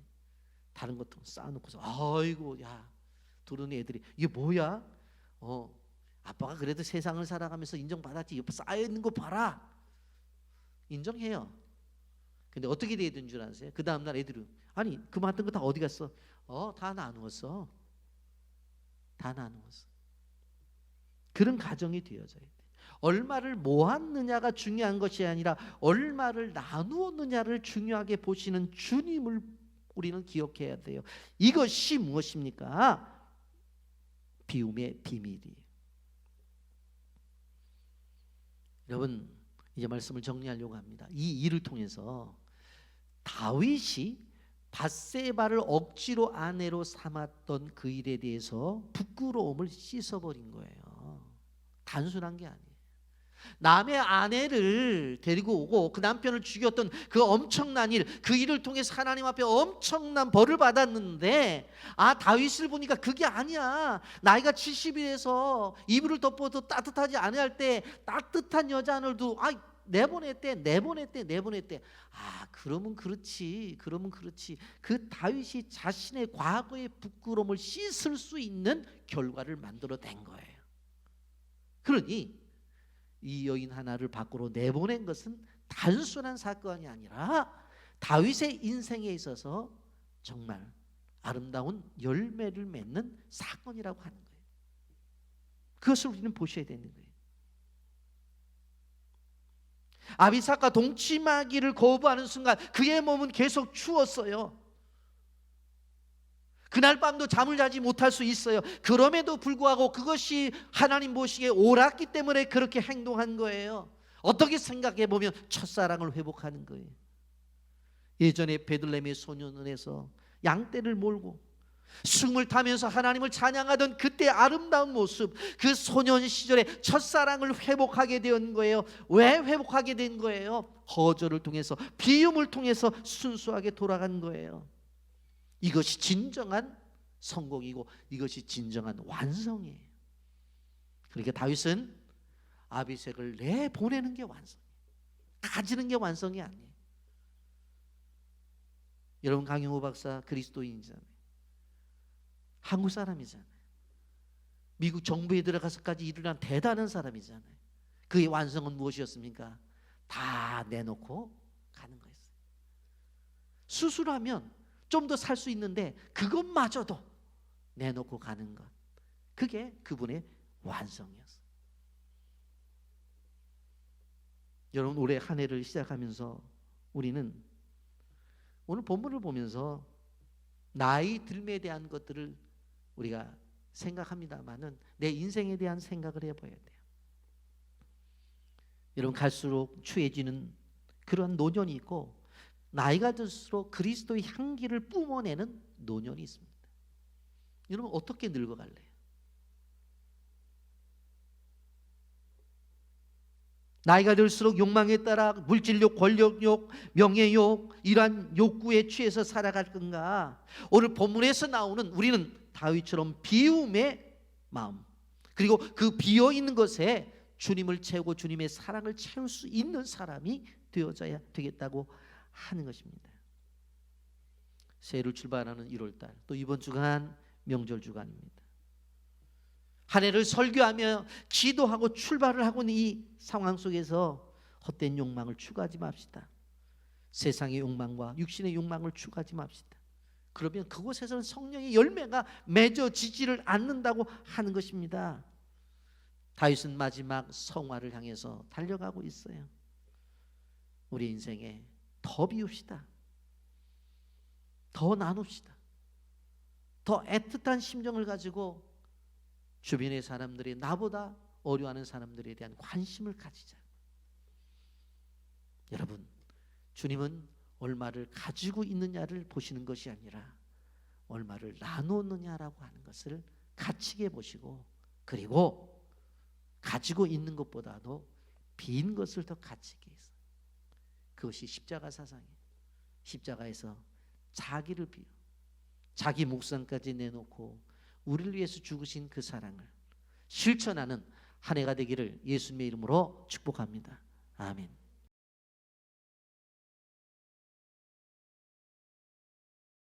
다른 것도 쌓아놓고서 아이고, 야, 들어오는 애들이 이게 뭐야? 아빠가 그래도 세상을 살아가면서 인정받았지. 옆에 쌓여있는 거 봐라. 인정해요. 근데 어떻게 돼야 되는 줄 아세요? 그 다음날 애들이 아니, 그 많던 거 다 어디 갔어? 다 나누었어. 다 나누었어. 그런 가정이 되어져야 돼. 얼마를 모았느냐가 중요한 것이 아니라 얼마를 나누었느냐를 중요하게 보시는 주님을 우리는 기억해야 돼요. 이것이 무엇입니까? 비움의 비밀이에요. 여러분, 이제 말씀을 정리하려고 합니다. 이 일을 통해서 다윗이 밧세바를 억지로 아내로 삼았던 그 일에 대해서 부끄러움을 씻어버린 거예요. 단순한 게 아니에요. 남의 아내를 데리고 오고 그 남편을 죽였던 그 엄청난 일, 그 일을 통해서 하나님 앞에 엄청난 벌을 받았는데, 다윗을 보니까 그게 아니야. 나이가 70이라서 이불을 덮어도 따뜻하지 않을 때 따뜻한 여자들도 내보냈대. 그러면 그렇지. 그 다윗이 자신의 과거의 부끄러움을 씻을 수 있는 결과를 만들어낸 거예요. 그러니 이 여인 하나를 밖으로 내보낸 것은 단순한 사건이 아니라 다윗의 인생에 있어서 정말 아름다운 열매를 맺는 사건이라고 하는 거예요. 그것을 우리는 보셔야 되는 거예요. 아비삭과 동침하기를 거부하는 순간 그의 몸은 계속 추웠어요. 그날 밤도 잠을 자지 못할 수 있어요. 그럼에도 불구하고 그것이 하나님 보시기에 옳았기 때문에 그렇게 행동한 거예요. 어떻게 생각해 보면 첫사랑을 회복하는 거예요. 예전에 베들레헴의 소년원에서 양떼를 몰고 숨을 타면서 하나님을 찬양하던 그때 아름다운 모습, 그 소년 시절의 첫사랑을 회복하게 된 거예요. 왜 회복하게 된 거예요? 거절을 통해서, 비움을 통해서 순수하게 돌아간 거예요. 이것이 진정한 성공이고 이것이 진정한 완성이에요. 그러니까 다윗은 아비색을 내보내는 게 완성이에요. 가지는 게 완성이 아니에요. 여러분, 강용호 박사 그리스도인이잖아요. 한국 사람이잖아요. 미국 정부에 들어가서까지 일을 한 대단한 사람이잖아요. 그의 완성은 무엇이었습니까? 다 내놓고 가는 거였어요. 수술하면 좀 더 살 수 있는데 그것마저도 내놓고 가는 것, 그게 그분의 완성이었어요. 여러분, 올해 한 해를 시작하면서 우리는 오늘 본문을 보면서 나이 들매에 대한 것들을 우리가 생각합니다만은 내 인생에 대한 생각을 해봐야 돼요. 여러분, 갈수록 추해지는 그런 노년이 있고 나이가 들수록 그리스도의 향기를 뿜어내는 노년이 있습니다. 여러분, 어떻게 늙어갈래요? 나이가 들수록 욕망에 따라 물질욕, 권력욕, 명예욕, 이러한 욕구에 취해서 살아갈 건가? 오늘 본문에서 나오는 우리는 다윗처럼 비움의 마음, 그리고 그 비어있는 것에 주님을 채우고 주님의 사랑을 채울 수 있는 사람이 되어져야 되겠다고 하는 것입니다. 새해를 출발하는 1월달, 또 이번 주간 명절 주간입니다. 한 해를 설교하며 기도하고 출발을 하고 있는 이 상황 속에서 헛된 욕망을 추구하지 맙시다. 세상의 욕망과 육신의 욕망을 추구하지 맙시다. 그러면 그곳에서는 성령의 열매가 맺어지지를 않는다고 하는 것입니다. 다윗은 마지막 성화를 향해서 달려가고 있어요. 우리 인생에 더 비웁시다. 더 나눕시다. 더 애틋한 심정을 가지고 주변의 사람들이, 나보다 어려워하는 사람들에 대한 관심을 가지자. 여러분, 주님은 얼마를 가지고 있느냐를 보시는 것이 아니라 얼마를 나누느냐라고 하는 것을 가치게 보시고, 그리고 가지고 있는 것보다도 빈 것을 더 가치게 해서, 그것이 십자가 사상이에요. 십자가에서 자기를 비워 자기 목숨까지 내놓고 우리를 위해서 죽으신 그 사랑을 실천하는 한 해가 되기를 예수님의 이름으로 축복합니다. 아멘.